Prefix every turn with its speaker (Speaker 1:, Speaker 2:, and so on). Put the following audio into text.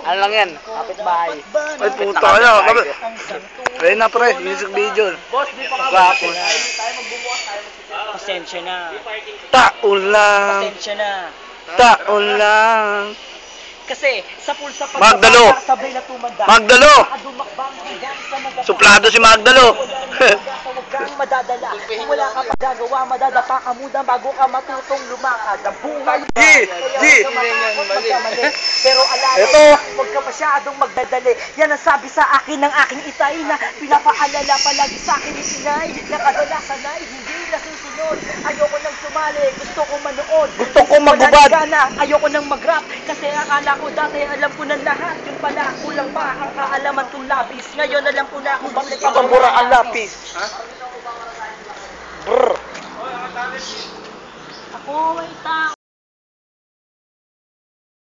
Speaker 1: Ano lang yan? Kapit-bahay.
Speaker 2: Ay puta ka na. Pre na pre, music video.
Speaker 1: Gapon.
Speaker 3: Pasensya na.
Speaker 2: Taon lang.
Speaker 3: Pasensya na.
Speaker 2: Taon lang.
Speaker 3: Kasi sa pulsa
Speaker 2: Magdalo.
Speaker 3: sabay na tumanda.
Speaker 2: Magdalo.
Speaker 3: Dumakbang hanggang sa magdalo.
Speaker 2: Suplado si Magdalo.
Speaker 3: Huwag kang madadala. Kung wala ka pa gagawa, madadapa ka muna bago ka matutong lumakad. Ang buhay mo. Pero alala,
Speaker 2: Ito.
Speaker 3: huwag ka masyadong magdadali. Yan ang sabi sa akin ng aking itay na pinapaalala palagi sa akin ni Sinay. Nakadalasan ay hindi nasusunod. Ayoko nang sumali, gusto ko manood.
Speaker 2: Gusto ko magubad.
Speaker 3: Ayoko nang mag-rap kasi akala ko dati alam ko na lahat. Yung pala kulang pa ang kaalaman kong labis. Ngayon alam ko na kung bakit
Speaker 2: Ito mura ang lapis. Brr.
Speaker 3: ako ay tao.